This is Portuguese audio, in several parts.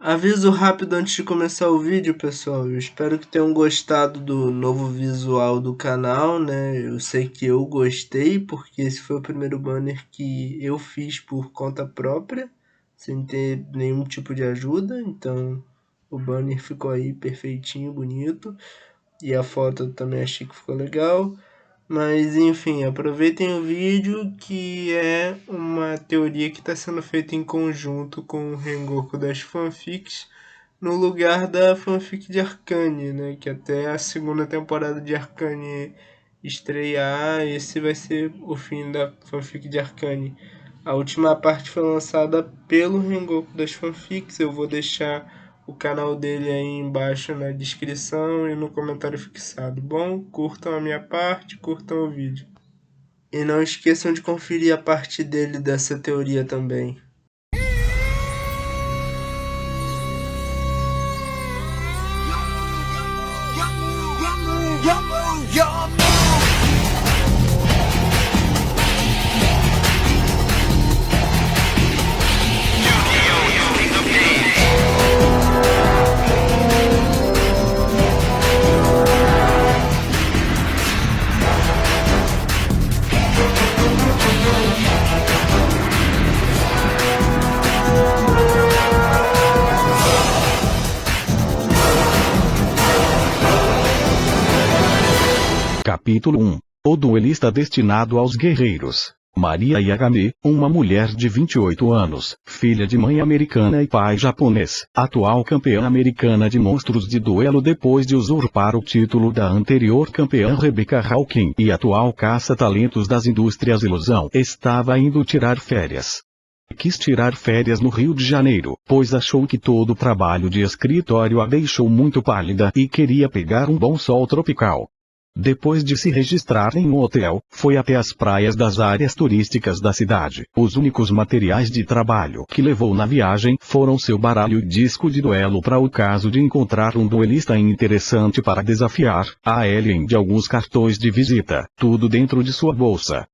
Aviso rápido antes de começar o vídeo, pessoal. Eu espero que tenham gostado do novo visual do canal, né? Eu sei que eu gostei, porque esse foi o primeiro banner que eu fiz por conta própria, sem ter nenhum tipo de ajuda. Então, o banner ficou aí perfeitinho, bonito. E a foto eu também achei que ficou legal. Mas enfim, aproveitem o vídeo, que é uma teoria que está sendo feita em conjunto com o Rengoku das fanfics, no lugar da fanfic de Arcane, né? Que até a segunda temporada de Arcane estrear, esse vai ser o fim da fanfic de Arcane. A última parte foi lançada pelo Rengoku das fanfics. Eu vou deixar o canal dele aí embaixo na descrição e no comentário fixado. Bom, curtam a minha parte, curtam o vídeo. E não esqueçam de conferir a parte dele dessa teoria também. Capítulo 1. O duelista destinado aos guerreiros. Maria Yagami, uma mulher de 28 anos, filha de mãe americana e pai japonês, atual campeã americana de monstros de duelo depois de usurpar o título da anterior campeã Rebecca Hawking e atual caça-talentos das indústrias Ilusão, estava indo tirar férias. Quis tirar férias no Rio de Janeiro, pois achou que todo o trabalho de escritório a deixou muito pálida e queria pegar um bom sol tropical. Depois de se registrar em um hotel, foi até as praias das áreas turísticas da cidade. Os únicos materiais de trabalho que levou na viagem foram seu baralho e disco de duelo para o caso de encontrar um duelista interessante para desafiar, a alien de alguns cartões de visita, tudo dentro de sua bolsa.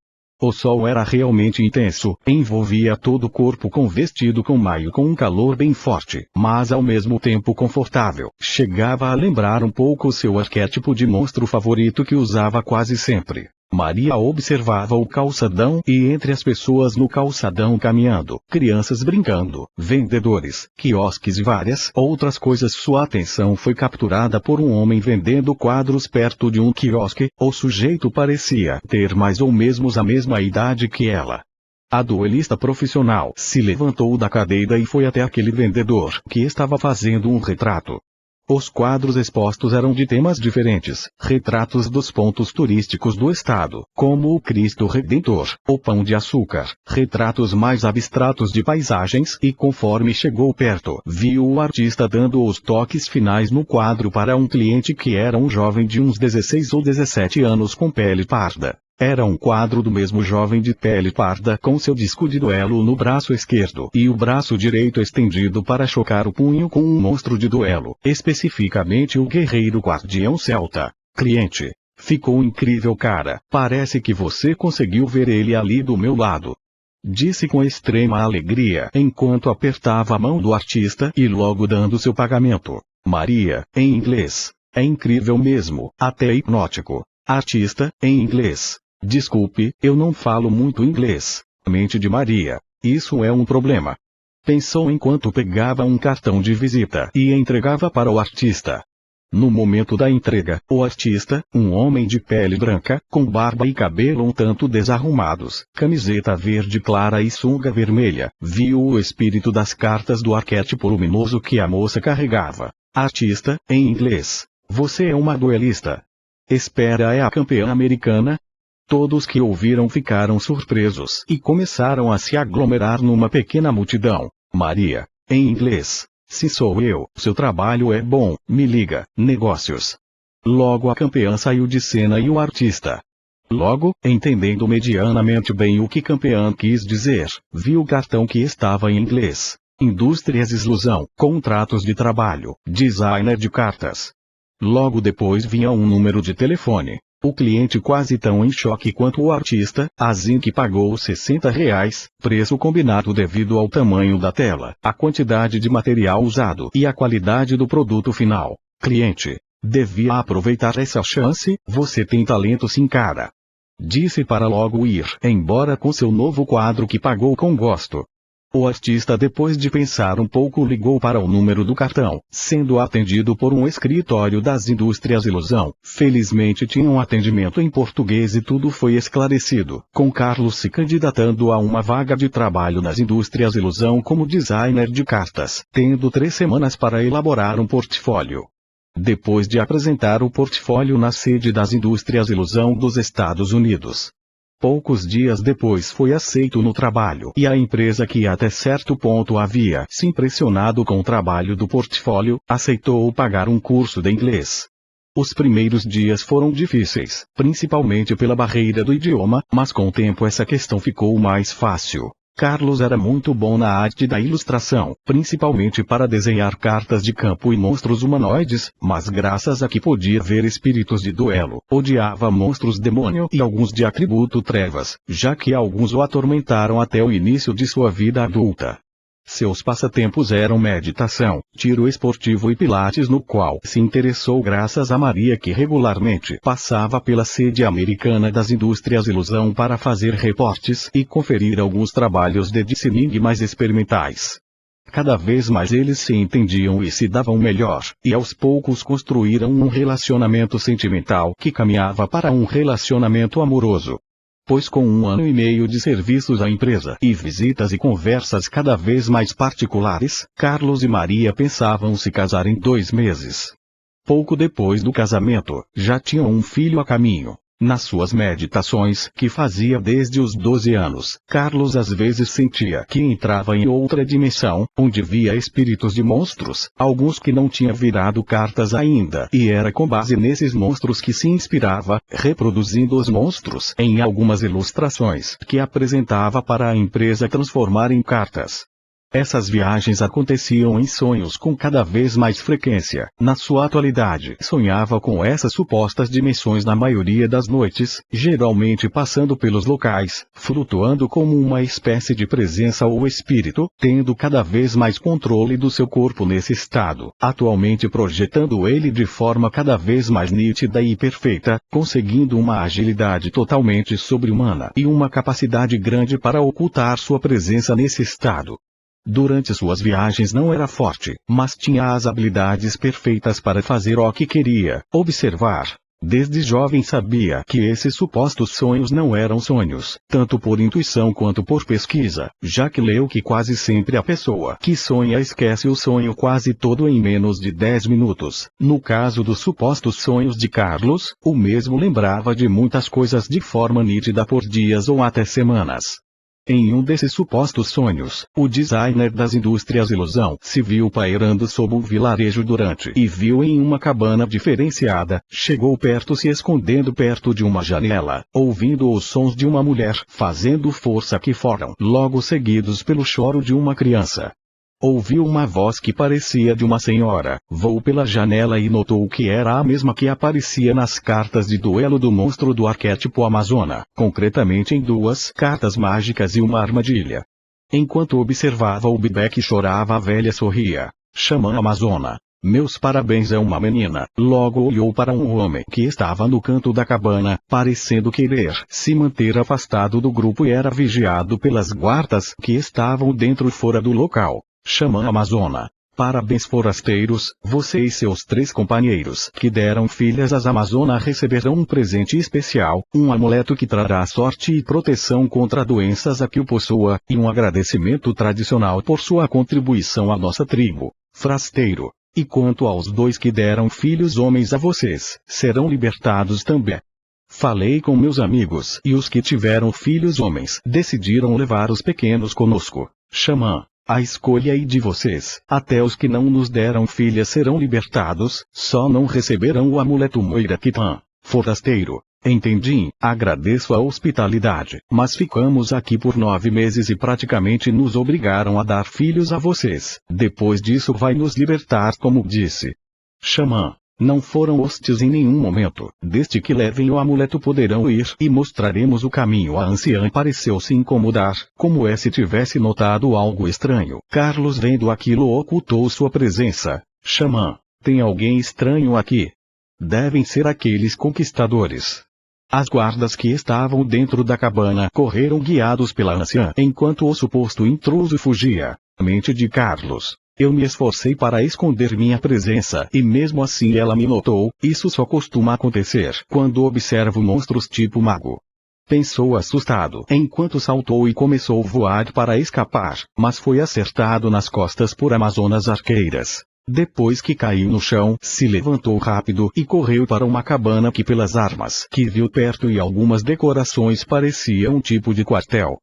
O sol era realmente intenso, envolvia todo o corpo com vestido com maio com um calor bem forte, mas ao mesmo tempo confortável. Chegava a lembrar um pouco seu arquétipo de monstro favorito que usava quase sempre. Maria observava o calçadão e entre as pessoas no calçadão caminhando, crianças brincando, vendedores, quiosques e várias outras coisas. Sua atenção foi capturada por um homem vendendo quadros perto de um quiosque. O sujeito parecia ter mais ou menos a mesma idade que ela. A duelista profissional se levantou da cadeira e foi até aquele vendedor que estava fazendo um retrato. Os quadros expostos eram de temas diferentes, retratos dos pontos turísticos do estado, como o Cristo Redentor, o Pão de Açúcar, retratos mais abstratos de paisagens e conforme chegou perto, viu o artista dando os toques finais no quadro para um cliente que era um jovem de uns 16 ou 17 anos com pele parda. Era um quadro do mesmo jovem de pele parda com seu disco de duelo no braço esquerdo e o braço direito estendido para chocar o punho com um monstro de duelo, especificamente o guerreiro guardião celta. Cliente: ficou incrível, cara, parece que você conseguiu ver ele ali do meu lado. Disse com extrema alegria enquanto apertava a mão do artista e logo dando seu pagamento. Maria, em inglês: é incrível mesmo, até hipnótico. Artista, em inglês: desculpe, eu não falo muito inglês. Mente de Maria: isso é um problema. Pensou enquanto pegava um cartão de visita e entregava para o artista. No momento da entrega, o artista, um homem de pele branca, com barba e cabelo um tanto desarrumados, camiseta verde clara e sunga vermelha, viu o espírito das cartas do arquétipo luminoso que a moça carregava. Artista, em inglês: você é uma duelista? Espera, é a campeã americana? Todos que ouviram ficaram surpresos e começaram a se aglomerar numa pequena multidão. Maria, em inglês: se sou eu, seu trabalho é bom, me liga, negócios. Logo a campeã saiu de cena e o artista. Logo, entendendo medianamente bem o que campeã quis dizer, viu o cartão que estava em inglês: Indústrias Ilusão, contratos de trabalho, designer de cartas. Logo depois vinha um número de telefone. O cliente quase tão em choque quanto o artista, a Zinc pagou R$60, preço combinado devido ao tamanho da tela, a quantidade de material usado e a qualidade do produto final. Cliente: devia aproveitar essa chance, você tem talento sim cara. Disse para logo ir embora com seu novo quadro que pagou com gosto. O artista, depois de pensar um pouco, ligou para o número do cartão, sendo atendido por um escritório das Indústrias Ilusão. Felizmente tinha um atendimento em português e tudo foi esclarecido, com Carlos se candidatando a uma vaga de trabalho nas Indústrias Ilusão como designer de cartas, tendo 3 semanas para elaborar um portfólio. Depois de apresentar o portfólio na sede das Indústrias Ilusão dos Estados Unidos, poucos dias depois foi aceito no trabalho e a empresa, que até certo ponto havia se impressionado com o trabalho do portfólio, aceitou pagar um curso de inglês. Os primeiros dias foram difíceis, principalmente pela barreira do idioma, mas com o tempo essa questão ficou mais fácil. Carlos era muito bom na arte da ilustração, principalmente para desenhar cartas de campo e monstros humanoides, mas graças a que podia ver espíritos de duelo, odiava monstros demônio e alguns de atributo trevas, já que alguns o atormentaram até o início de sua vida adulta. Seus passatempos eram meditação, tiro esportivo e pilates, no qual se interessou graças a Maria, que regularmente passava pela sede americana das Indústrias Ilusão para fazer reportes e conferir alguns trabalhos de design mais experimentais. Cada vez mais eles se entendiam e se davam melhor, e aos poucos construíram um relacionamento sentimental que caminhava para um relacionamento amoroso. Pois com 1 ano e meio de serviços à empresa e visitas e conversas cada vez mais particulares, Carlos e Maria pensavam se casar em 2 meses. Pouco depois do casamento, já tinham um filho a caminho. Nas suas meditações, que fazia desde os 12 anos, Carlos às vezes sentia que entrava em outra dimensão, onde via espíritos de monstros, alguns que não tinha virado cartas ainda, e era com base nesses monstros que se inspirava, reproduzindo os monstros em algumas ilustrações que apresentava para a empresa transformar em cartas. Essas viagens aconteciam em sonhos com cada vez mais frequência. Na sua atualidade, sonhava com essas supostas dimensões na maioria das noites, geralmente passando pelos locais, flutuando como uma espécie de presença ou espírito, tendo cada vez mais controle do seu corpo nesse estado, atualmente projetando ele de forma cada vez mais nítida e perfeita, conseguindo uma agilidade totalmente sobre-humana e uma capacidade grande para ocultar sua presença nesse estado. Durante suas viagens não era forte, mas tinha as habilidades perfeitas para fazer o que queria, observar. Desde jovem sabia que esses supostos sonhos não eram sonhos, tanto por intuição quanto por pesquisa, já que leu que quase sempre a pessoa que sonha esquece o sonho quase todo em menos de 10 minutos. No caso dos supostos sonhos de Carlos, o mesmo lembrava de muitas coisas de forma nítida por dias ou até semanas. Em um desses supostos sonhos, o designer das Indústrias Ilusão se viu pairando sob o vilarejo e viu em uma cabana diferenciada, chegou perto, se escondendo perto de uma janela, ouvindo os sons de uma mulher fazendo força, que foram logo seguidos pelo choro de uma criança. Ouviu uma voz que parecia de uma senhora, voou pela janela e notou que era a mesma que aparecia nas cartas de duelo do monstro do arquétipo Amazona, concretamente em 2 cartas mágicas e uma armadilha. Enquanto observava o bebê que chorava, a velha sorria. Xamã Amazona. Meus parabéns, é uma menina. Logo olhou para um homem que estava no canto da cabana, parecendo querer se manter afastado do grupo, e era vigiado pelas guardas que estavam dentro e fora do local. Xamã Amazona. Parabéns, forasteiros, você e seus 3 companheiros que deram filhas às Amazona receberão um presente especial, um amuleto que trará sorte e proteção contra doenças a que o possua, e um agradecimento tradicional por sua contribuição à nossa tribo. Frasteiro. E quanto aos 2 que deram filhos homens a vocês, serão libertados também. Falei com meus amigos, e os que tiveram filhos homens decidiram levar os pequenos conosco. Xamã. A escolha é de vocês. Até os que não nos deram filhas serão libertados, só não receberão o amuleto Moirakitan. Forasteiro. Entendi, agradeço a hospitalidade, mas ficamos aqui por 9 meses e praticamente nos obrigaram a dar filhos a vocês. Depois disso vai nos libertar, como disse. Xamã. Não foram hostis em nenhum momento. Desde que levem o amuleto poderão ir e mostraremos o caminho. A anciã pareceu se incomodar, como se tivesse notado algo estranho. Carlos, vendo aquilo, ocultou sua presença. Xamã, tem alguém estranho aqui? Devem ser aqueles conquistadores. As guardas que estavam dentro da cabana correram guiados pela anciã, enquanto o suposto intruso fugia. A mente de Carlos. Eu me esforcei para esconder minha presença e mesmo assim ela me notou. Isso só costuma acontecer quando observo monstros tipo mago. Pensou assustado, enquanto saltou e começou a voar para escapar, mas foi acertado nas costas por amazonas arqueiras. Depois que caiu no chão, se levantou rápido e correu para uma cabana que pelas armas que viu perto e algumas decorações parecia um tipo de quartel.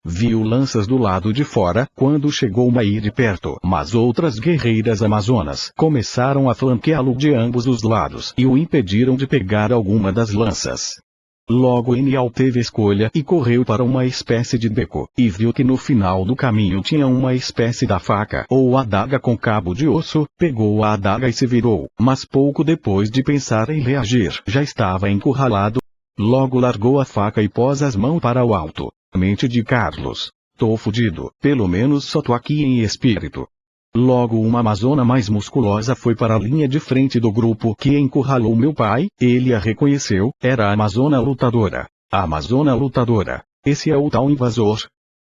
Viu lanças do lado de fora quando chegou a ir de perto, mas outras guerreiras amazonas começaram a flanqueá-lo de ambos os lados e o impediram de pegar alguma das lanças. Logo Enial teve escolha e correu para uma espécie de beco, e viu que no final do caminho tinha uma espécie da faca ou adaga com cabo de osso. Pegou a adaga e se virou, mas pouco depois de pensar em reagir, já estava encurralado. Logo largou a faca e pôs as mãos para o alto. A mente de Carlos. Tô fudido, pelo menos só tô aqui em espírito. Logo uma amazona mais musculosa foi para a linha de frente do grupo que encurralou meu pai. Ele a reconheceu, era a amazona lutadora. A amazona lutadora. Esse é o tal invasor.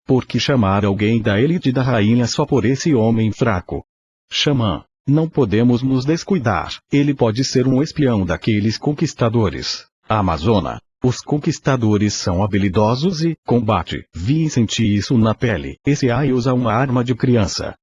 Por que chamar alguém da elite da rainha só por esse homem fraco? Xamã, não podemos nos descuidar. Ele pode ser um espião daqueles conquistadores. A amazona. Os conquistadores são habilidosos e combate. Vi e senti isso na pele. Esse ai usa uma arma de criança.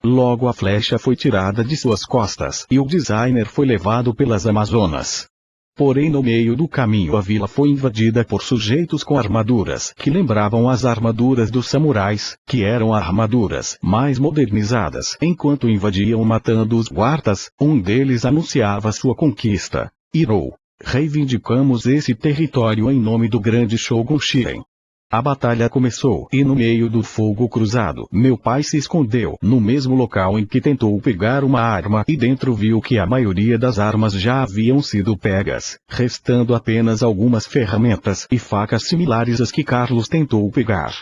Logo a flecha foi tirada de suas costas e o designer foi levado pelas amazonas. Porém no meio do caminho a vila foi invadida por sujeitos com armaduras que lembravam as armaduras dos samurais, que eram armaduras mais modernizadas. Enquanto invadiam matando os guardas, um deles anunciava sua conquista. Irou. Reivindicamos esse território em nome do grande Shogun Shiren. A batalha começou e no meio do fogo cruzado, meu pai se escondeu no mesmo local em que tentou pegar uma arma e dentro viu que a maioria das armas já haviam sido pegas, restando apenas algumas ferramentas e facas similares às que Carlos tentou pegar.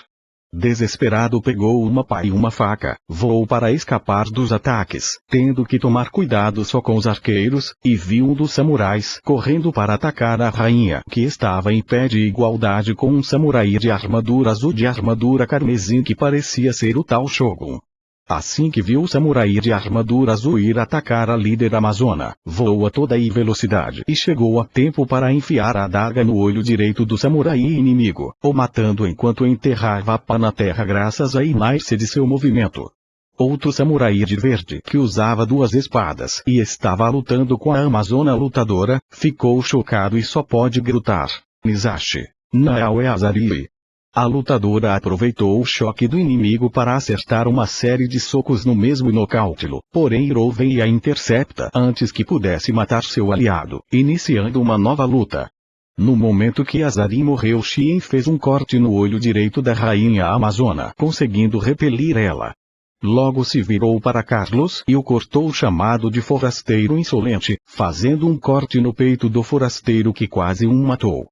Desesperado pegou uma pá e uma faca, voou para escapar dos ataques, tendo que tomar cuidado só com os arqueiros, e viu um dos samurais correndo para atacar a rainha, que estava em pé de igualdade com um samurai de armadura azul de armadura carmesim que parecia ser o tal Shogun. Assim que viu o samurai de armadura azul ir atacar a líder amazona, voou a toda velocidade e chegou a tempo para enfiar a adaga no olho direito do samurai inimigo, o matando enquanto enterrava a pá na terra graças à inércia de seu movimento. Outro samurai de verde que usava duas espadas e estava lutando com a amazona lutadora, ficou chocado e só pôde gritar: Nizashi, Naoe Azari. A lutadora aproveitou o choque do inimigo para acertar uma série de socos no mesmo nocaute-lo, porém Hirou vem e a intercepta antes que pudesse matar seu aliado, iniciando uma nova luta. No momento que Azari morreu, Shien fez um corte no olho direito da rainha amazona, conseguindo repelir ela. Logo se virou para Carlos e o cortou chamado de forasteiro insolente, fazendo um corte no peito do forasteiro que quase o matou.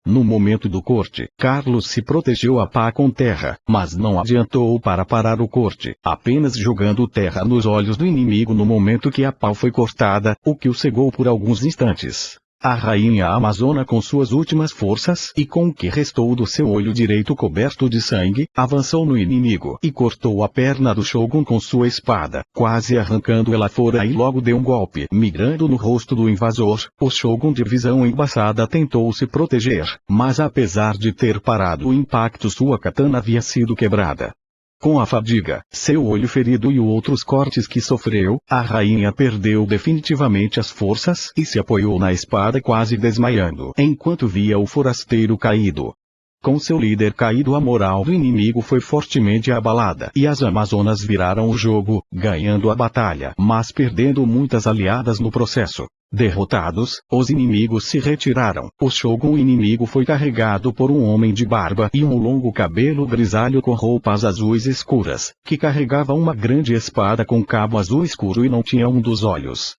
No momento do corte, Carlos se protegeu a pá com terra, mas não adiantou para parar o corte, apenas jogando terra nos olhos do inimigo no momento que a pá foi cortada, o que o cegou por alguns instantes. A rainha amazona com suas últimas forças e com o que restou do seu olho direito coberto de sangue, avançou no inimigo e cortou a perna do Shogun com sua espada, quase arrancando ela fora e logo deu um golpe, migrando no rosto do invasor. O Shogun de visão embaçada tentou se proteger, mas apesar de ter parado o impacto sua katana havia sido quebrada. Com a fadiga, seu olho ferido e outros cortes que sofreu, a rainha perdeu definitivamente as forças e se apoiou na espada quase desmaiando, enquanto via o forasteiro caído. Com seu líder caído, a moral do inimigo foi fortemente abalada e as amazonas viraram o jogo, ganhando a batalha, mas perdendo muitas aliadas no processo. Derrotados, os inimigos se retiraram. O Shogun inimigo foi carregado por um homem de barba e um longo cabelo grisalho com roupas azuis escuras, que carregava uma grande espada com cabo azul escuro e não tinha um dos olhos.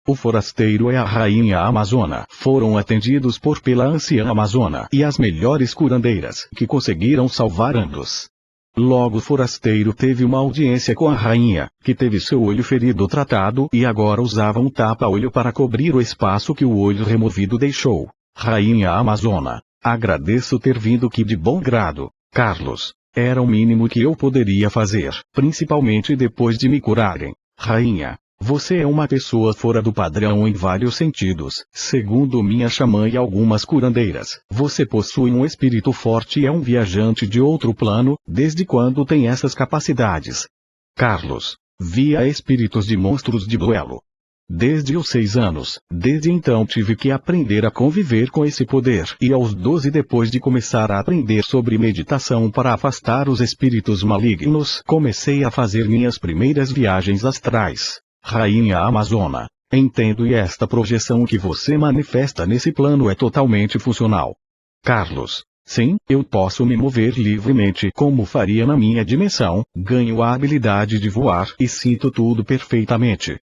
O forasteiro e a rainha amazona foram atendidos pela anciã amazona e as melhores curandeiras que conseguiram salvar ambos. Logo o forasteiro teve uma audiência com a rainha, que teve seu olho ferido tratado e agora usava um tapa-olho para cobrir o espaço que o olho removido deixou. Rainha amazona, agradeço ter vindo aqui de bom grado, Carlos. Era o mínimo que eu poderia fazer, principalmente depois de me curarem. Rainha, você é uma pessoa fora do padrão em vários sentidos. Segundo minha xamã e algumas curandeiras, você possui um espírito forte e é um viajante de outro plano. Desde quando tem essas capacidades? Carlos, via espíritos de monstros de duelo. Desde os 6 anos, desde então tive que aprender a conviver com esse poder e aos 12 depois de começar a aprender sobre meditação para afastar os espíritos malignos, comecei a fazer minhas primeiras viagens astrais. Rainha amazona, entendo e esta projeção que você manifesta nesse plano é totalmente funcional. Carlos, sim, eu posso me mover livremente como faria na minha dimensão, ganho a habilidade de voar e sinto tudo perfeitamente.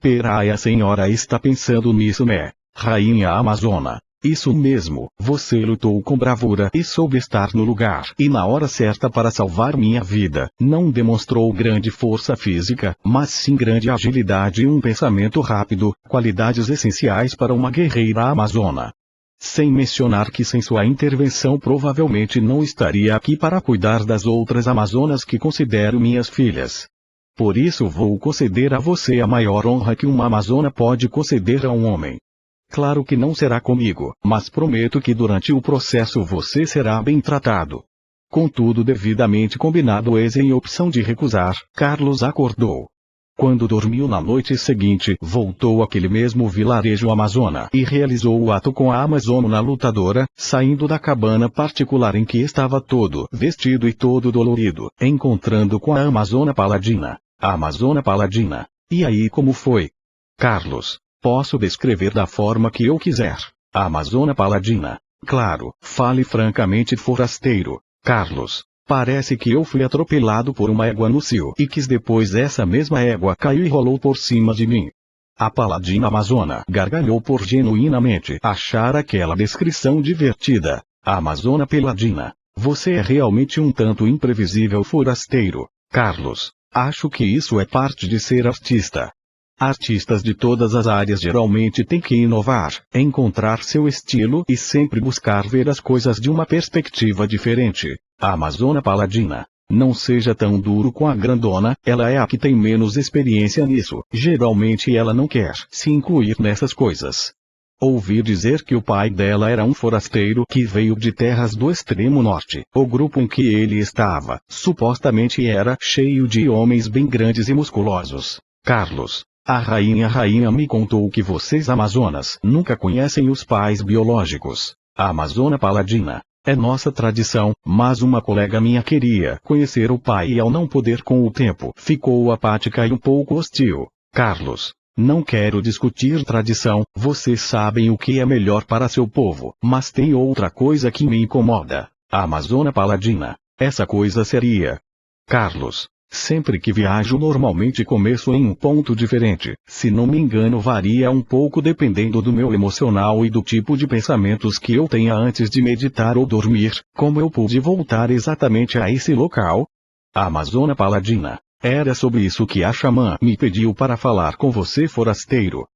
Peraí, a senhora está pensando nisso, né? Rainha amazona, isso mesmo, você lutou com bravura e soube estar no lugar e na hora certa para salvar minha vida. Não demonstrou grande força física, mas sim grande agilidade e um pensamento rápido, qualidades essenciais para uma guerreira amazona. Sem mencionar que sem sua intervenção provavelmente não estaria aqui para cuidar das outras amazonas que considero minhas filhas. Por isso vou conceder a você a maior honra que uma amazona pode conceder a um homem. Claro que não será comigo, mas prometo que durante o processo você será bem tratado. Contudo, devidamente combinado e sem opção de recusar, Carlos acordou. Quando dormiu na noite seguinte, voltou àquele mesmo vilarejo amazona e realizou o ato com a amazona lutadora, saindo da cabana particular em que estava todo vestido e todo dolorido, encontrando com a amazona paladina. A amazona paladina. E aí, como foi? Carlos, posso descrever da forma que eu quiser. A amazona paladina. Claro, fale francamente, forasteiro. Carlos, parece que eu fui atropelado por uma égua no cio e que depois essa mesma égua caiu e rolou por cima de mim. A paladina amazona gargalhou por genuinamente achar aquela descrição divertida. A amazona paladina. Você é realmente um tanto imprevisível, forasteiro. Carlos, acho que isso é parte de ser artista. Artistas de todas as áreas geralmente têm que inovar, encontrar seu estilo e sempre buscar ver as coisas de uma perspectiva diferente. A amazona paladina. Não seja tão duro com a grandona, ela é a que tem menos experiência nisso. Geralmente ela não quer se incluir nessas coisas. Ouvi dizer que o pai dela era um forasteiro que veio de terras do extremo norte. O grupo em que ele estava, supostamente era cheio de homens bem grandes e musculosos. Carlos, a rainha me contou que vocês amazonas nunca conhecem os pais biológicos. A amazona paladina. É nossa tradição, mas uma colega minha queria conhecer o pai e ao não poder com o tempo, ficou apática e um pouco hostil. Carlos, não quero discutir tradição, vocês sabem o que é melhor para seu povo, mas tem outra coisa que me incomoda. A amazona paladina. Essa coisa seria... Carlos, sempre que viajo normalmente começo em um ponto diferente, se não me engano varia um pouco dependendo do meu emocional e do tipo de pensamentos que eu tenha antes de meditar ou dormir. Como eu pude voltar exatamente a esse local? A amazona paladina. Era sobre isso que a xamã me pediu para falar com você, forasteiro.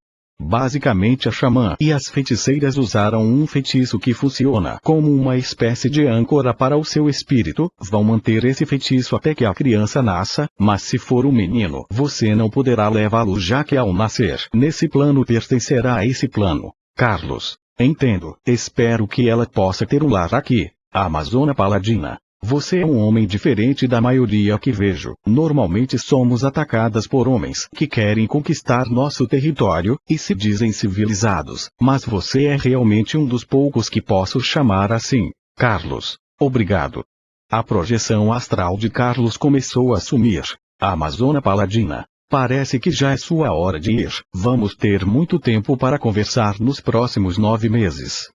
Basicamente a xamã e as feiticeiras usaram um feitiço que funciona como uma espécie de âncora para o seu espírito. Vão manter esse feitiço até que a criança nasça, mas se for um menino, você não poderá levá-lo já que ao nascer, nesse plano pertencerá a esse plano. Carlos, entendo, espero que ela possa ter um lar aqui. A amazona paladina. Você é um homem diferente da maioria que vejo. Normalmente somos atacadas por homens que querem conquistar nosso território e se dizem civilizados, mas você é realmente um dos poucos que posso chamar assim. Carlos, obrigado. A projeção astral de Carlos começou a sumir. A amazona paladina. Parece que já é sua hora de ir. Vamos ter muito tempo para conversar nos próximos 9 meses.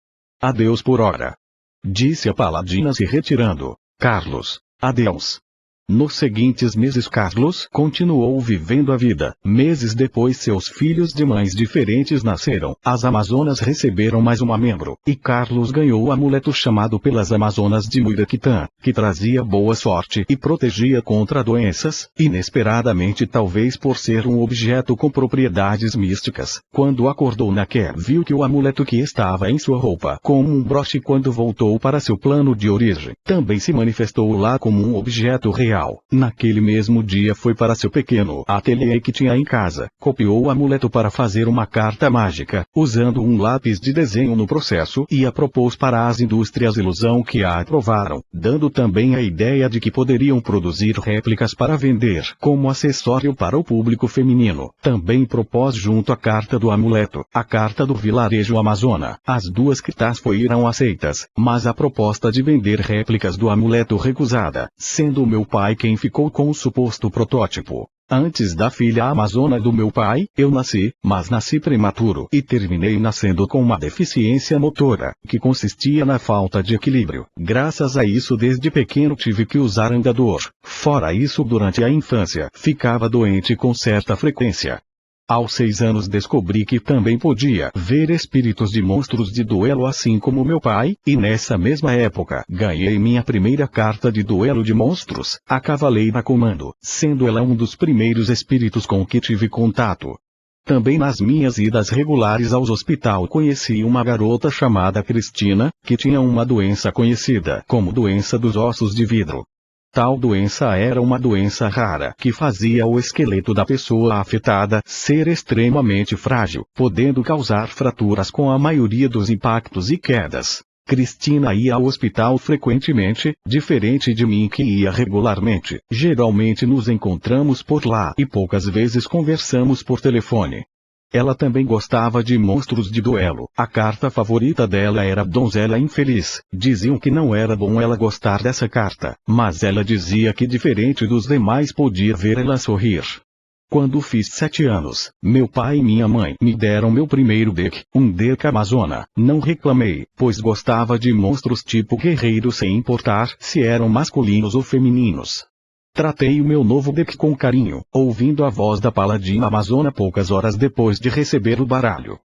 Adeus por hora. Disse a paladina se retirando. Carlos, adeus. Nos seguintes meses Carlos continuou vivendo a vida. Meses depois seus filhos de mães diferentes nasceram. As Amazonas receberam mais uma membro, e Carlos ganhou o amuleto chamado pelas Amazonas de Muiraquitã, que trazia boa sorte e protegia contra doenças, inesperadamente talvez por ser um objeto com propriedades místicas. Quando acordou Naquer viu que o amuleto que estava em sua roupa como um broche quando voltou para seu plano de origem, também se manifestou lá como um objeto real. Naquele mesmo dia foi para seu pequeno ateliê que tinha em casa, copiou o amuleto para fazer uma carta mágica, usando um lápis de desenho no processo e a propôs para as indústrias ilusão que a aprovaram, dando também a ideia de que poderiam produzir réplicas para vender como acessório para o público feminino. Também propôs junto à carta do amuleto, a carta do vilarejo amazona. As duas cartas foram aceitas, mas a proposta de vender réplicas do amuleto recusada, sendo meu pai quem ficou com o suposto protótipo. Antes da filha amazona do meu pai, eu nasci, mas nasci prematuro e terminei nascendo com uma deficiência motora, que consistia na falta de equilíbrio. Graças a isso desde pequeno tive que usar andador. Fora isso durante a infância, ficava doente com certa frequência. Aos 6 anos descobri que também podia ver espíritos de monstros de duelo assim como meu pai, e nessa mesma época ganhei minha primeira carta de duelo de monstros, a Cavaleira Comando, sendo ela um dos primeiros espíritos com que tive contato. Também nas minhas idas regulares ao hospital conheci uma garota chamada Cristina, que tinha uma doença conhecida como doença dos ossos de vidro. Tal doença era uma doença rara que fazia o esqueleto da pessoa afetada ser extremamente frágil, podendo causar fraturas com a maioria dos impactos e quedas. Cristina ia ao hospital frequentemente, diferente de mim que ia regularmente. Geralmente nos encontramos por lá e poucas vezes conversamos por telefone. Ela também gostava de monstros de duelo. A carta favorita dela era Donzela Infeliz. Diziam que não era bom ela gostar dessa carta, mas ela dizia que diferente dos demais podia ver ela sorrir. Quando fiz 7 anos, meu pai e minha mãe me deram meu primeiro deck, um deck Amazona. Não reclamei, pois gostava de monstros tipo guerreiro sem importar se eram masculinos ou femininos. Tratei o meu novo deck com carinho, ouvindo a voz da paladina amazona poucas horas depois de receber o baralho.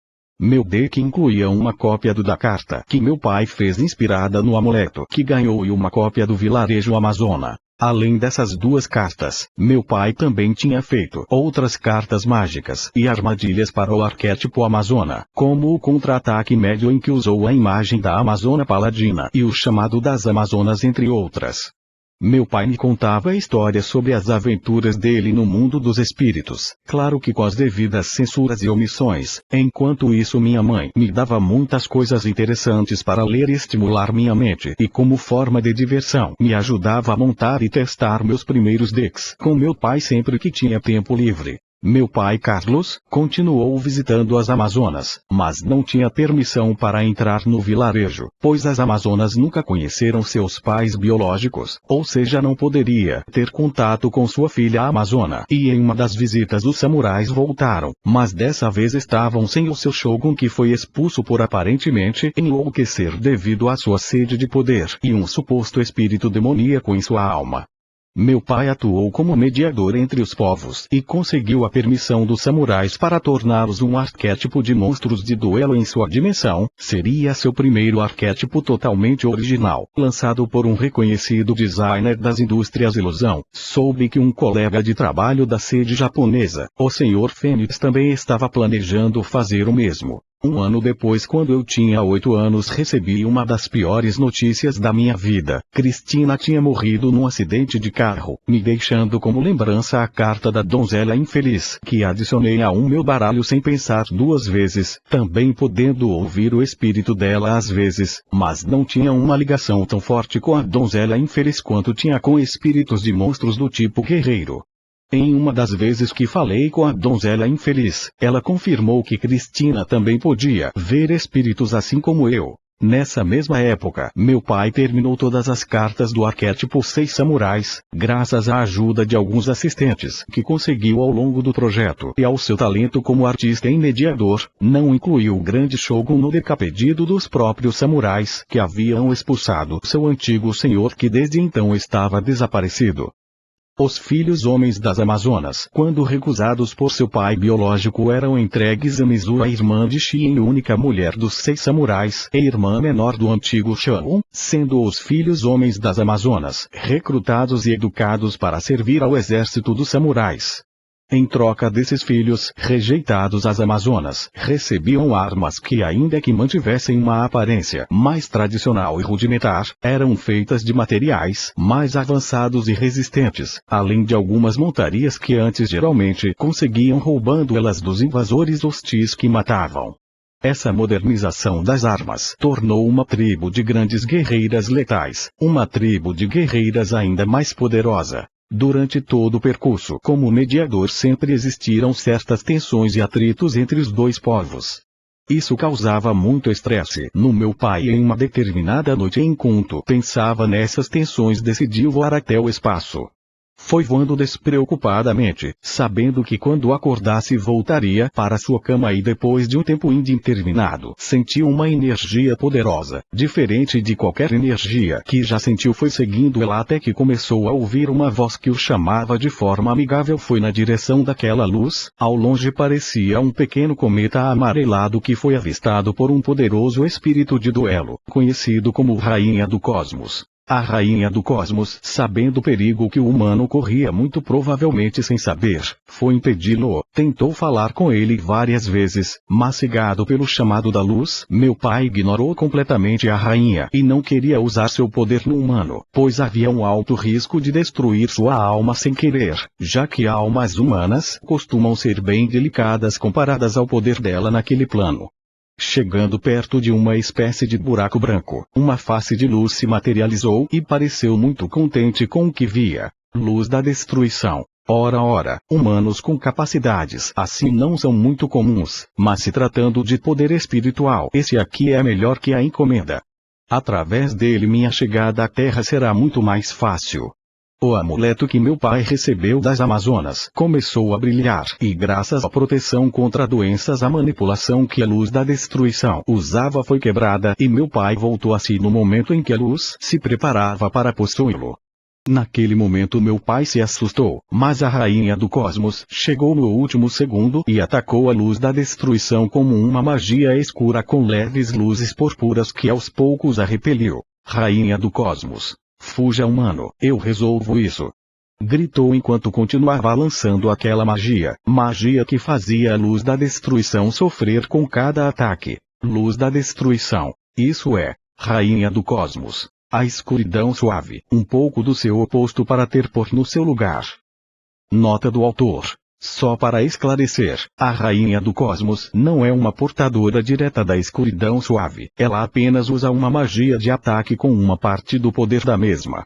Meu deck incluía uma cópia da carta que meu pai fez inspirada no amuleto que ganhou e uma cópia do vilarejo amazona. Além dessas duas cartas, meu pai também tinha feito outras cartas mágicas e armadilhas para o arquétipo amazona, como o contra-ataque médio em que usou a imagem da amazona paladina e o chamado das amazonas entre outras. Meu pai me contava histórias sobre as aventuras dele no mundo dos espíritos, claro que com as devidas censuras e omissões. Enquanto isso minha mãe me dava muitas coisas interessantes para ler e estimular minha mente, e como forma de diversão me ajudava a montar e testar meus primeiros decks com meu pai sempre que tinha tempo livre. Meu pai Carlos continuou visitando as Amazonas, mas não tinha permissão para entrar no vilarejo, pois as Amazonas nunca conheceram seus pais biológicos, ou seja não poderia ter contato com sua filha Amazona. E em uma das visitas os samurais voltaram, mas dessa vez estavam sem o seu shogun que foi expulso por aparentemente enlouquecer devido à sua sede de poder e um suposto espírito demoníaco em sua alma. Meu pai atuou como mediador entre os povos e conseguiu a permissão dos samurais para torná-los um arquétipo de monstros de duelo em sua dimensão. Seria seu primeiro arquétipo totalmente original, lançado por um reconhecido designer das indústrias ilusão. Soube que um colega de trabalho da sede japonesa, o Sr. Fênix, também estava planejando fazer o mesmo. Um ano depois, quando eu tinha 8 anos, recebi uma das piores notícias da minha vida. Cristina tinha morrido num acidente de carro, me deixando como lembrança a carta da donzela infeliz, que adicionei a meu baralho sem pensar 2 vezes, também podendo ouvir o espírito dela às vezes, mas não tinha uma ligação tão forte com a donzela infeliz quanto tinha com espíritos de monstros do tipo guerreiro. Em uma das vezes que falei com a donzela infeliz, ela confirmou que Cristina também podia ver espíritos assim como eu. Nessa mesma época, meu pai terminou todas as cartas do arquétipo 6 samurais, graças à ajuda de alguns assistentes que conseguiu ao longo do projeto e ao seu talento como artista e mediador. Não incluiu o grande shogun no deck a pedido dos próprios samurais que haviam expulsado seu antigo senhor que desde então estava desaparecido. Os filhos homens das Amazonas, quando recusados por seu pai biológico, eram entregues a Mizu, a irmã de Shien, única mulher dos 6 samurais, e irmã menor do antigo Shao, sendo os filhos homens das Amazonas recrutados e educados para servir ao exército dos samurais. Em troca desses filhos, rejeitados, as Amazonas recebiam armas que, ainda que mantivessem uma aparência mais tradicional e rudimentar, eram feitas de materiais mais avançados e resistentes, além de algumas montarias que antes geralmente conseguiam roubando elas dos invasores hostis que matavam. Essa modernização das armas tornou uma tribo de grandes guerreiras letais, uma tribo de guerreiras ainda mais poderosa. Durante todo o percurso, como mediador, sempre existiram certas tensões e atritos entre os dois povos. Isso causava muito estresse no meu pai, e em uma determinada noite, enquanto pensava nessas tensões, decidiu voar até o espaço. Foi voando despreocupadamente, sabendo que quando acordasse voltaria para sua cama, e depois de um tempo indeterminado, sentiu uma energia poderosa, diferente de qualquer energia que já sentiu. Foi seguindo ela até que começou a ouvir uma voz que o chamava de forma amigável. Foi na direção daquela luz. Ao longe parecia um pequeno cometa amarelado que foi avistado por um poderoso espírito de duelo, conhecido como Rainha do Cosmos. A Rainha do Cosmos, sabendo o perigo que o humano corria, muito provavelmente sem saber, foi impedi-lo. Tentou falar com ele várias vezes, mas cegado pelo chamado da luz, meu pai ignorou completamente a rainha e não queria usar seu poder no humano, pois havia um alto risco de destruir sua alma sem querer, já que almas humanas costumam ser bem delicadas comparadas ao poder dela naquele plano. Chegando perto de uma espécie de buraco branco, uma face de luz se materializou e pareceu muito contente com o que via. Luz da destruição. Ora, humanos com capacidades assim não são muito comuns, mas se tratando de poder espiritual, esse aqui é melhor que a encomenda. Através dele minha chegada à Terra será muito mais fácil. O amuleto que meu pai recebeu das Amazonas começou a brilhar, e graças à proteção contra doenças, a manipulação que a luz da destruição usava foi quebrada, e meu pai voltou a si no momento em que a luz se preparava para possuí-lo. Naquele momento meu pai se assustou, mas a Rainha do Cosmos chegou no último segundo e atacou a luz da destruição como uma magia escura com leves luzes púrpuras que aos poucos a repeliu. Rainha do Cosmos. Fuja, humano, eu resolvo isso. Gritou enquanto continuava lançando aquela magia que fazia a luz da destruição sofrer com cada ataque. Luz da destruição. Isso é, Rainha do Cosmos. A escuridão suave, um pouco do seu oposto para ter por no seu lugar. Nota do autor. Só para esclarecer, a Rainha do Cosmos não é uma portadora direta da escuridão suave, ela apenas usa uma magia de ataque com uma parte do poder da mesma.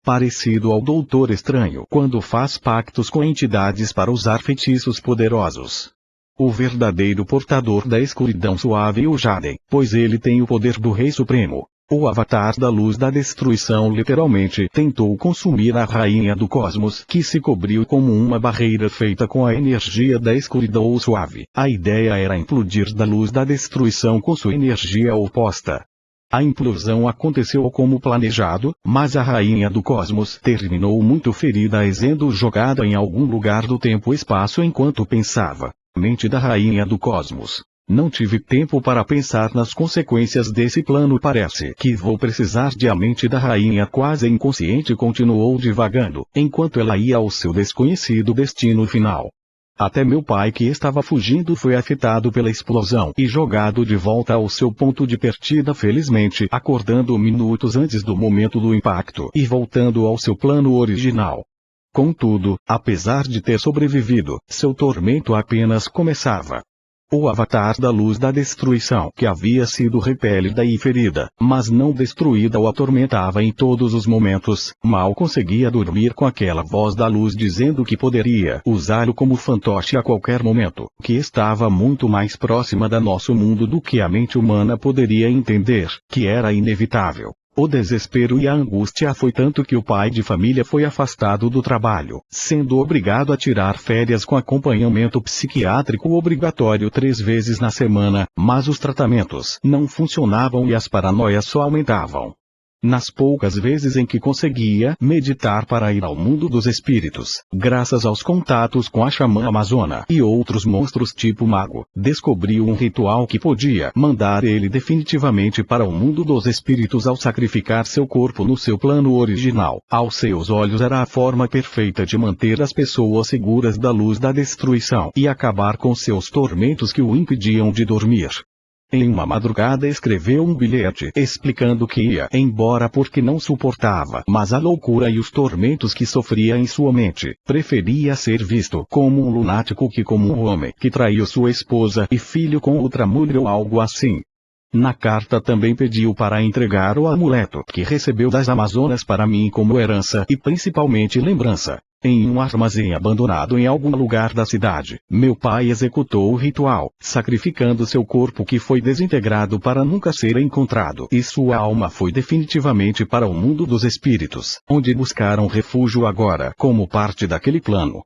Parecido ao Doutor Estranho quando faz pactos com entidades para usar feitiços poderosos. O verdadeiro portador da escuridão suave é o Jaden, pois ele tem o poder do Rei Supremo. O avatar da luz da destruição literalmente tentou consumir a Rainha do Cosmos, que se cobriu como uma barreira feita com a energia da escuridão suave. A ideia era implodir da luz da destruição com sua energia oposta. A implosão aconteceu como planejado, mas a Rainha do Cosmos terminou muito ferida, sendo jogada em algum lugar do tempo-espaço enquanto pensava. Mente da Rainha do Cosmos. Não tive tempo para pensar nas consequências desse plano. Parece que vou precisar de. A mente da rainha, quase inconsciente, continuou divagando, enquanto ela ia ao seu desconhecido destino final. Até meu pai, que estava fugindo, foi afetado pela explosão e jogado de volta ao seu ponto de partida, felizmente acordando minutos antes do momento do impacto e voltando ao seu plano original. Contudo, apesar de ter sobrevivido, seu tormento apenas começava. O avatar da luz da destruição, que havia sido repelida e ferida, mas não destruída, o atormentava em todos os momentos. Mal conseguia dormir com aquela voz da luz dizendo que poderia usá-lo como fantoche a qualquer momento, que estava muito mais próxima da nosso mundo do que a mente humana poderia entender, que era inevitável. O desespero e a angústia foi tanto que o pai de família foi afastado do trabalho, sendo obrigado a tirar férias com acompanhamento psiquiátrico obrigatório 3 vezes na semana, mas os tratamentos não funcionavam e as paranoias só aumentavam. Nas poucas vezes em que conseguia meditar para ir ao mundo dos espíritos, graças aos contatos com a xamã amazona e outros monstros tipo mago, descobriu um ritual que podia mandar ele definitivamente para o mundo dos espíritos ao sacrificar seu corpo no seu plano original. Aos seus olhos era a forma perfeita de manter as pessoas seguras da luz da destruição e acabar com seus tormentos que o impediam de dormir. Em uma madrugada escreveu um bilhete explicando que ia embora porque não suportava mais a loucura e os tormentos que sofria em sua mente. Preferia ser visto como um lunático que como um homem que traiu sua esposa e filho com outra mulher ou algo assim. Na carta também pediu para entregar o amuleto que recebeu das Amazonas para mim como herança e principalmente lembrança. Em um armazém abandonado em algum lugar da cidade, meu pai executou o ritual, sacrificando seu corpo que foi desintegrado para nunca ser encontrado, e sua alma foi definitivamente para o mundo dos espíritos, onde buscaram refúgio agora como parte daquele plano.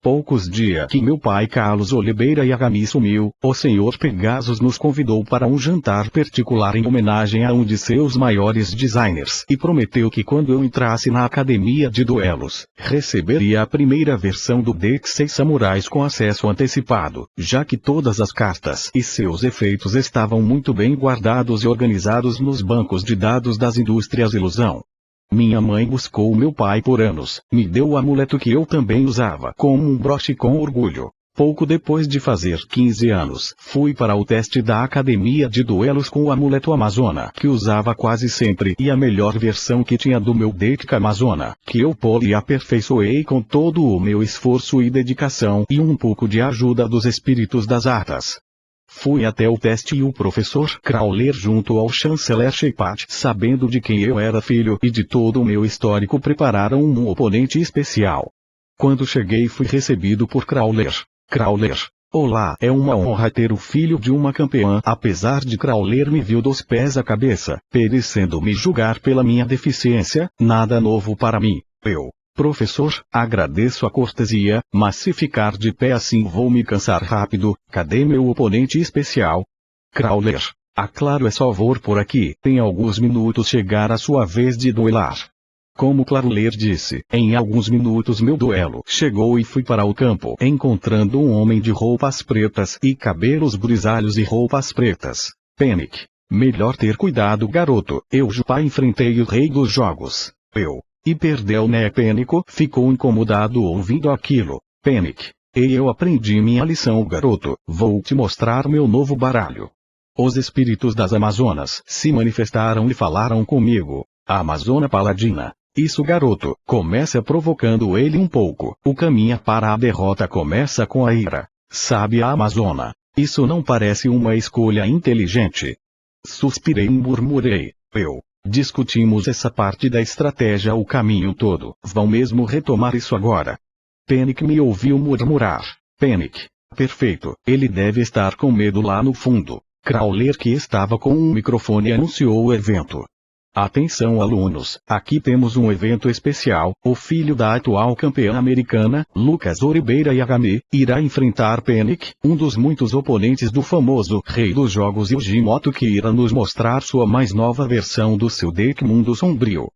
Poucos dias que meu pai Carlos Oliveira Yagami sumiu, o Sr. Pegasus nos convidou para um jantar particular em homenagem a um de seus maiores designers e prometeu que quando eu entrasse na academia de duelos, receberia a primeira versão do deck 6 Samurais com acesso antecipado, já que todas as cartas e seus efeitos estavam muito bem guardados e organizados nos bancos de dados das indústrias Ilusão. Minha mãe buscou meu pai por anos, me deu o amuleto que eu também usava como um broche com orgulho. Pouco depois de fazer 15 anos, fui para o teste da academia de duelos com o amuleto Amazona, que usava quase sempre e a melhor versão que tinha do meu deck Amazona, que eu poli e aperfeiçoei com todo o meu esforço e dedicação e um pouco de ajuda dos espíritos das artes. Fui até o teste e o professor Crowler junto ao chanceler Shepard, sabendo de quem eu era filho e de todo o meu histórico, prepararam um oponente especial. Quando cheguei fui recebido por Crowler. Crowler: olá, é uma honra ter o filho de uma campeã. Apesar de Crowler me viu dos pés à cabeça, parecendo me julgar pela minha deficiência, nada novo para mim. Professor, agradeço a cortesia, mas se ficar de pé assim vou me cansar rápido. Cadê meu oponente especial? Crowler: claro, é só vir por aqui. Em alguns minutos chegar a sua vez de duelar. Como Crowler disse, em alguns minutos meu duelo chegou e fui para o campo, encontrando um homem de roupas pretas e cabelos grisalhos e roupas pretas. Panic: melhor ter cuidado, garoto. Eu já enfrentei o rei dos jogos. E perdeu, né? Pânico ficou incomodado ouvindo aquilo. Panic: e eu aprendi minha lição, garoto. Vou te mostrar meu novo baralho. Os espíritos das Amazonas se manifestaram e falaram comigo. A Amazona Paladina: isso, garoto. Começa provocando ele um pouco. O caminho para a derrota começa com a ira. Sabe, a Amazona? Isso não parece uma escolha inteligente. Suspirei e murmurei. Discutimos essa parte da estratégia o caminho todo. Vão mesmo retomar isso agora? Panic me ouviu murmurar. Panic: perfeito, ele deve estar com medo lá no fundo. Crowler, que estava com um microfone, anunciou o evento. Atenção, alunos, aqui temos um evento especial. O filho da atual campeã americana, Lucas Oliveira Yagami, irá enfrentar Panic, um dos muitos oponentes do famoso rei dos jogos Yuji Moto, que irá nos mostrar sua mais nova versão do seu deck Mundo Sombrio.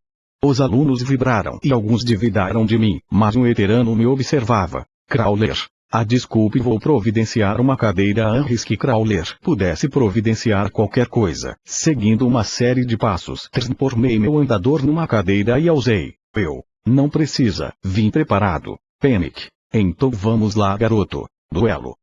Os alunos vibraram e alguns duvidaram de mim, mas um veterano me observava. Crowler: desculpe, vou providenciar uma cadeira antes que Crowler pudesse providenciar qualquer coisa. Seguindo uma série de passos, transformei meu andador numa cadeira e a usei. Não precisa, vim preparado. Panic: então vamos lá, garoto. Duelo.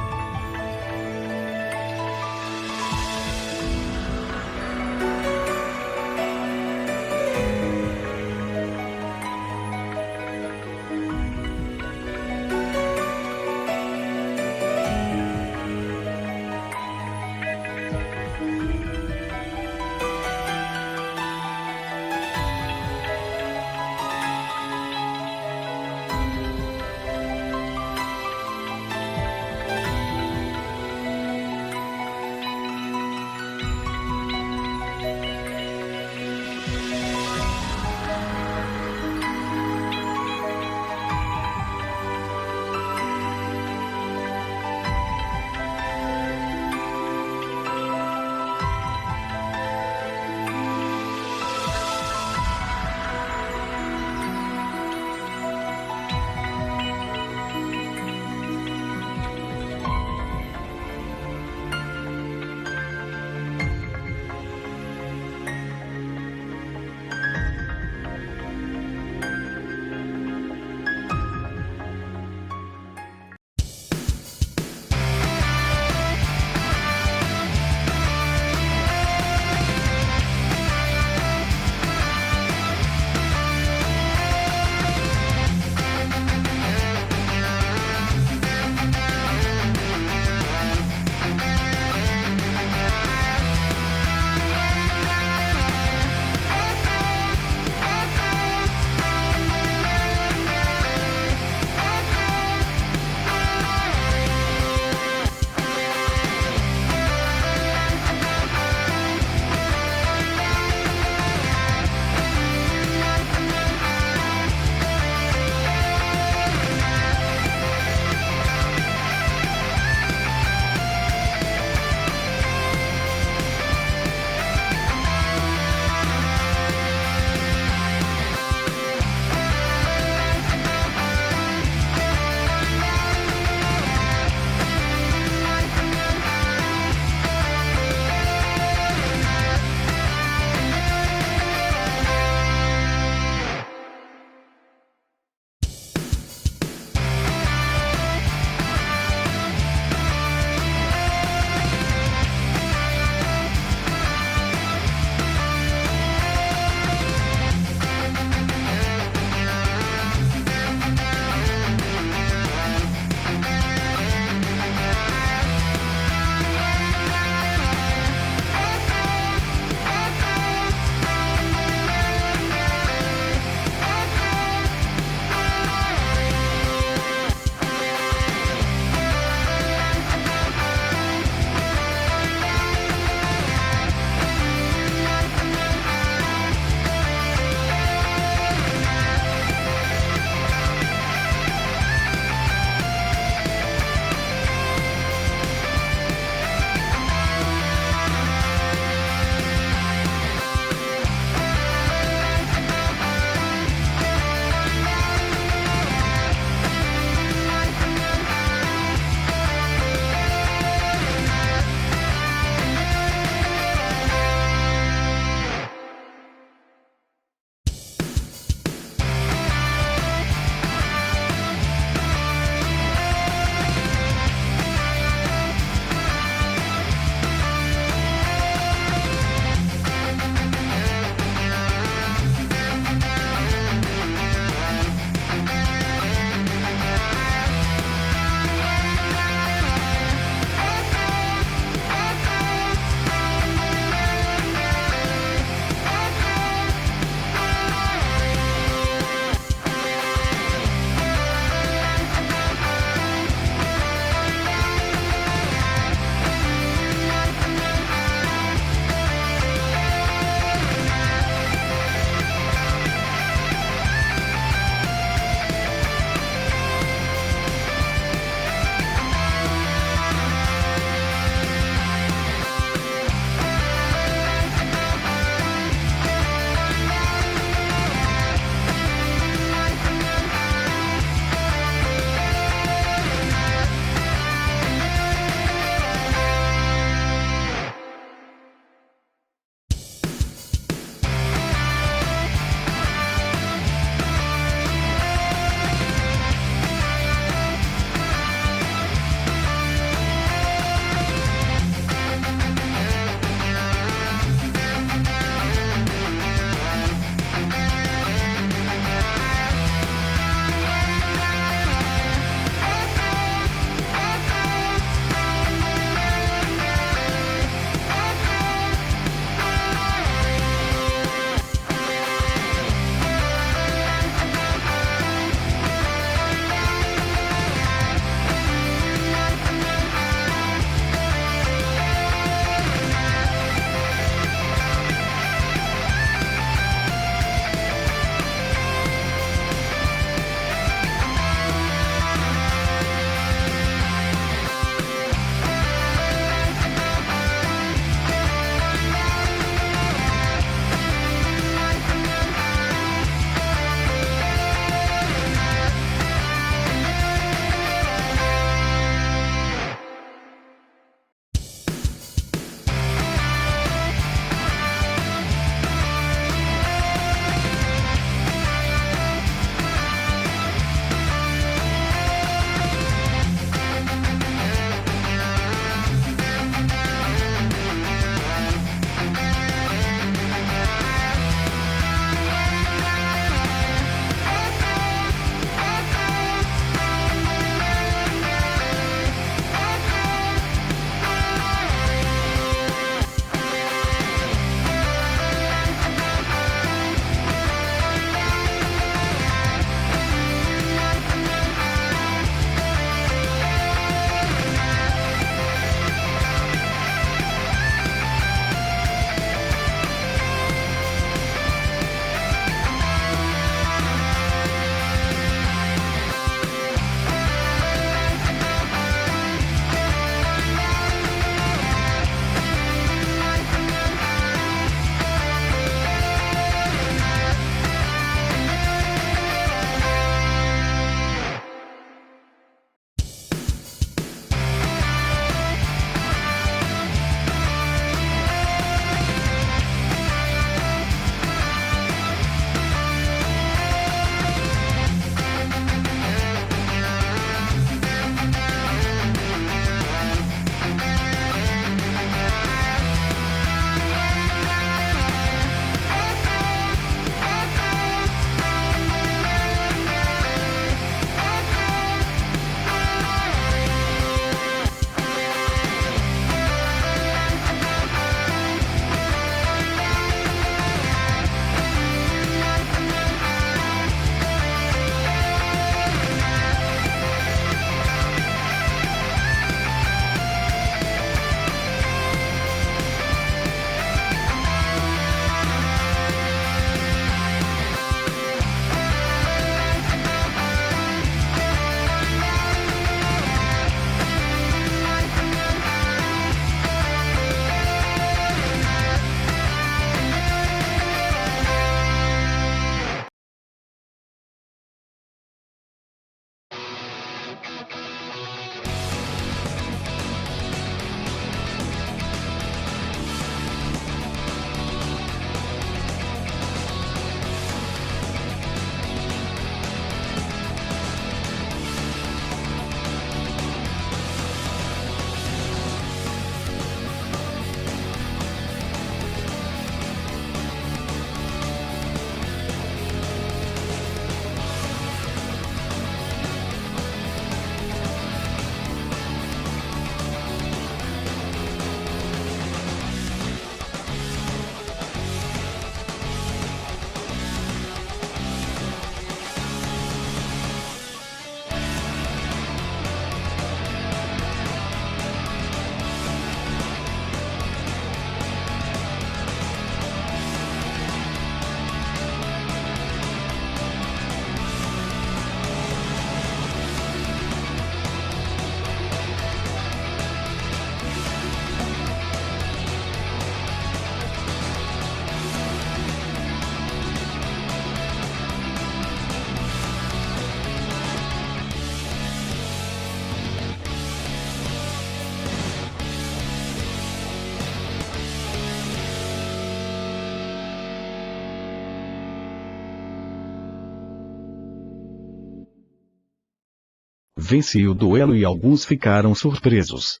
Venci o duelo e alguns ficaram surpresos.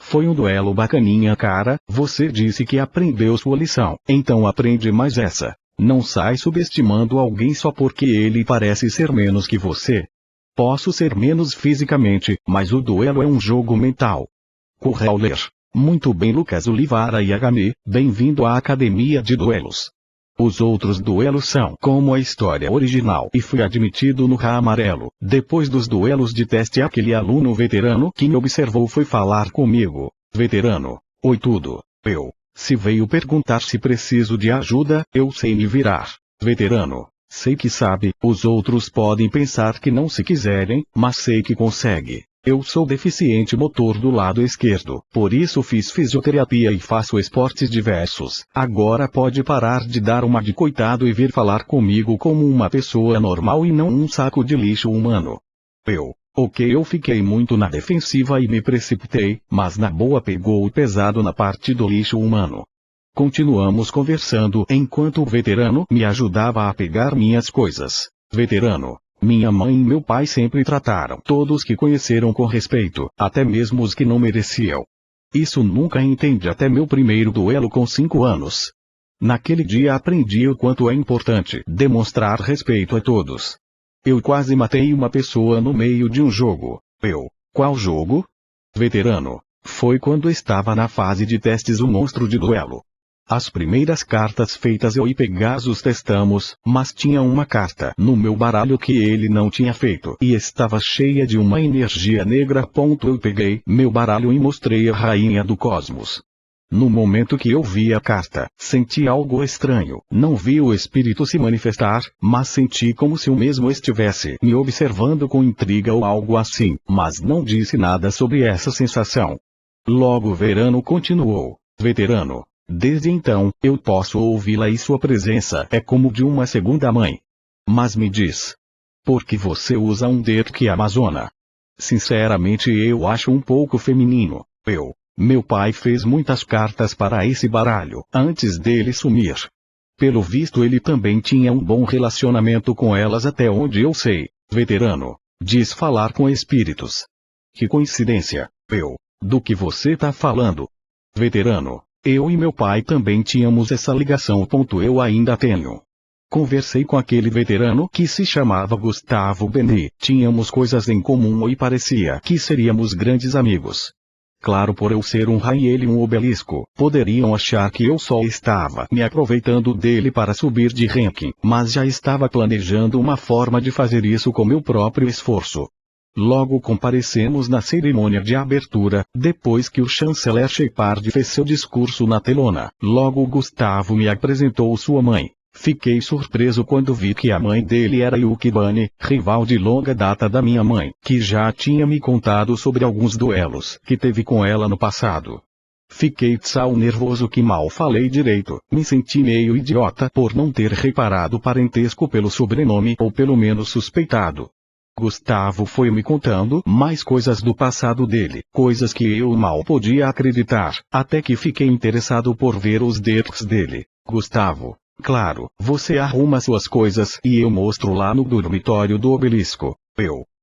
Foi um duelo bacaninha, cara. Você disse que aprendeu sua lição, então aprende mais essa. Não sai subestimando alguém só porque ele parece ser menos que você. Posso ser menos fisicamente, mas o duelo é um jogo mental. Currauler. Muito bem, Lucas Olivara Yagami, bem-vindo à Academia de Duelos. Os outros duelos são como a história original e fui admitido no Ra amarelo. Depois dos duelos de teste, aquele aluno veterano que me observou foi falar comigo. Veterano. Oi, tudo. Se veio perguntar se preciso de ajuda, eu sei me virar. Veterano. Sei que sabe, os outros podem pensar que não se quiserem, mas sei que consegue. Eu sou deficiente motor do lado esquerdo, por isso fiz fisioterapia e faço esportes diversos. Agora pode parar de dar uma de coitado e vir falar comigo como uma pessoa normal e não um saco de lixo humano. Ok, eu fiquei muito na defensiva e me precipitei, mas na boa pegou o pesado na parte do lixo humano. Continuamos conversando enquanto o veterano me ajudava a pegar minhas coisas. Veterano. Minha mãe e meu pai sempre trataram todos que conheceram com respeito, até mesmo os que não mereciam. Isso nunca entendi até meu primeiro duelo com 5 anos. Naquele dia aprendi o quanto é importante demonstrar respeito a todos. Eu quase matei uma pessoa no meio de um jogo. Qual jogo? Veterano. Foi quando estava na fase de testes o monstro de duelo. As primeiras cartas feitas eu e Pegasus testamos, mas tinha uma carta no meu baralho que ele não tinha feito e estava cheia de uma energia negra. Eu peguei meu baralho e mostrei a Rainha do Cosmos. No momento que eu vi a carta, senti algo estranho. Não vi o espírito se manifestar, mas senti como se o mesmo estivesse me observando com intriga ou algo assim, mas não disse nada sobre essa sensação. Logo o Verano continuou. Veterano. Desde então, eu posso ouvi-la e sua presença é como de uma segunda mãe. Mas me diz. Por que você usa um Dirk Amazona? Sinceramente eu acho um pouco feminino. Meu pai fez muitas cartas para esse baralho, antes dele sumir. Pelo visto ele também tinha um bom relacionamento com elas até onde eu sei. Veterano. Diz falar com espíritos. Que coincidência. Do que você tá falando? Veterano. Eu e meu pai também tínhamos essa ligação. Eu ainda tenho. Conversei com aquele veterano que se chamava Gustavo Beni. Tínhamos coisas em comum e parecia que seríamos grandes amigos. Claro, por eu ser um Ra e ele um obelisco, poderiam achar que eu só estava me aproveitando dele para subir de ranking, mas já estava planejando uma forma de fazer isso com meu próprio esforço. Logo comparecemos na cerimônia de abertura, depois que o chanceler Shepard fez seu discurso na telona. Logo Gustavo me apresentou sua mãe. Fiquei surpreso quando vi que a mãe dele era Yuki Bani, rival de longa data da minha mãe, que já tinha me contado sobre alguns duelos que teve com ela no passado. Fiquei tão nervoso que mal falei direito, me senti meio idiota por não ter reparado o parentesco pelo sobrenome ou pelo menos suspeitado. Gustavo foi me contando mais coisas do passado dele, coisas que eu mal podia acreditar, até que fiquei interessado por ver os Dirks dele. Gustavo, claro, você arruma suas coisas e eu mostro lá no dormitório do obelisco.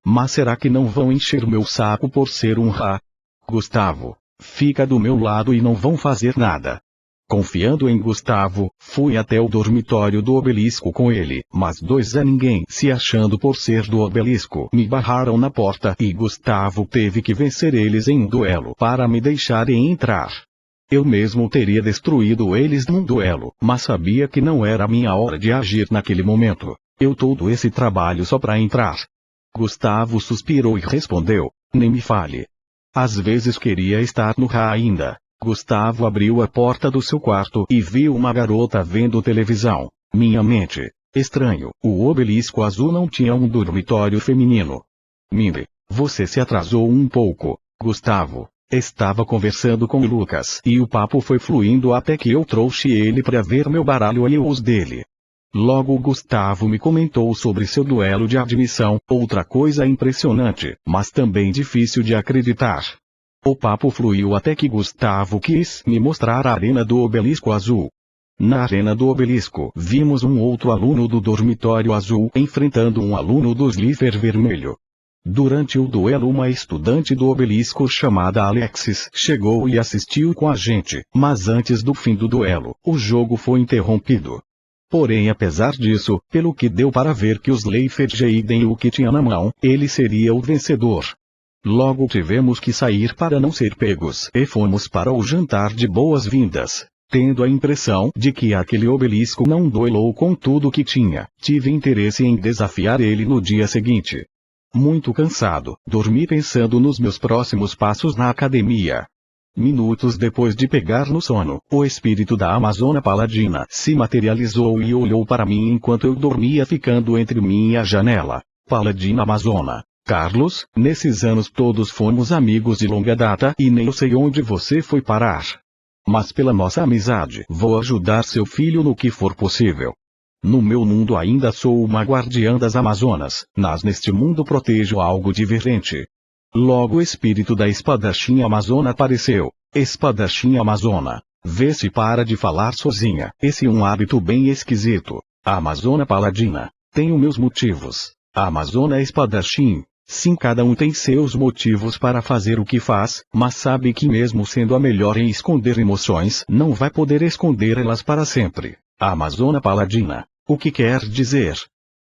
Mas será que não vão encher meu saco por ser um Ra? Gustavo, fica do meu lado e não vão fazer nada. Confiando em Gustavo, fui até o dormitório do obelisco com ele, mas dois a ninguém se achando por ser do obelisco me barraram na porta e Gustavo teve que vencer eles em um duelo para me deixarem entrar. Eu mesmo teria destruído eles num duelo, mas sabia que não era minha hora de agir naquele momento. Eu todo esse trabalho só para entrar. Gustavo suspirou e respondeu, nem me fale. Às vezes queria estar no Ra ainda. Gustavo abriu a porta do seu quarto e viu uma garota vendo televisão. Minha mente. Estranho, o obelisco azul não tinha um dormitório feminino. Mindy, você se atrasou um pouco. Gustavo. Estava conversando com Lucas e o papo foi fluindo até que eu trouxe ele para ver meu baralho e os dele. Logo Gustavo me comentou sobre seu duelo de admissão, outra coisa impressionante, mas também difícil de acreditar. O papo fluiu até que Gustavo quis me mostrar a arena do obelisco azul. Na arena do obelisco, vimos um outro aluno do dormitório azul enfrentando um aluno do Slifer vermelho. Durante o duelo, uma estudante do obelisco chamada Alexis chegou e assistiu com a gente, mas antes do fim do duelo, o jogo foi interrompido. Porém, apesar disso, pelo que deu para ver que os Leifert deem o que tinha na mão, ele seria o vencedor. Logo tivemos que sair para não ser pegos e fomos para o jantar de boas-vindas. Tendo a impressão de que aquele obelisco não duelou com tudo que tinha, tive interesse em desafiar ele no dia seguinte. Muito cansado, dormi pensando nos meus próximos passos na academia. Minutos depois de pegar no sono, o espírito da Amazona Paladina se materializou e olhou para mim enquanto eu dormia, ficando entre mim e a janela. Paladina Amazona. Carlos, nesses anos todos fomos amigos de longa data e nem eu sei onde você foi parar. Mas pela nossa amizade, vou ajudar seu filho no que for possível. No meu mundo ainda sou uma guardiã das Amazonas, mas neste mundo protejo algo diferente. Logo o espírito da espadachim Amazona apareceu. Espadachim Amazona, vê se para de falar sozinha, esse é um hábito bem esquisito. A Amazona Paladina, tenho meus motivos. A Amazona Espadachim, sim, cada um tem seus motivos para fazer o que faz, mas sabe que mesmo sendo a melhor em esconder emoções, não vai poder esconder elas para sempre. A Amazona Paladina, o que quer dizer?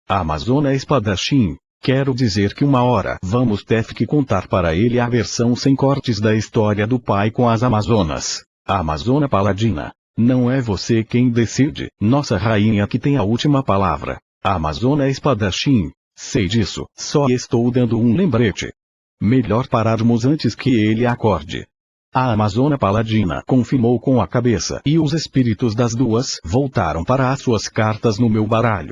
A Amazona Espadachim, quero dizer que uma hora vamos ter que contar para ele a versão sem cortes da história do pai com as Amazonas. A Amazona Paladina, não é você quem decide, nossa rainha que tem a última palavra. A Amazona Espadachim, sei disso, só estou dando um lembrete. Melhor pararmos antes que ele acorde. A Amazona Paladina confirmou com a cabeça e os espíritos das duas voltaram para as suas cartas no meu baralho.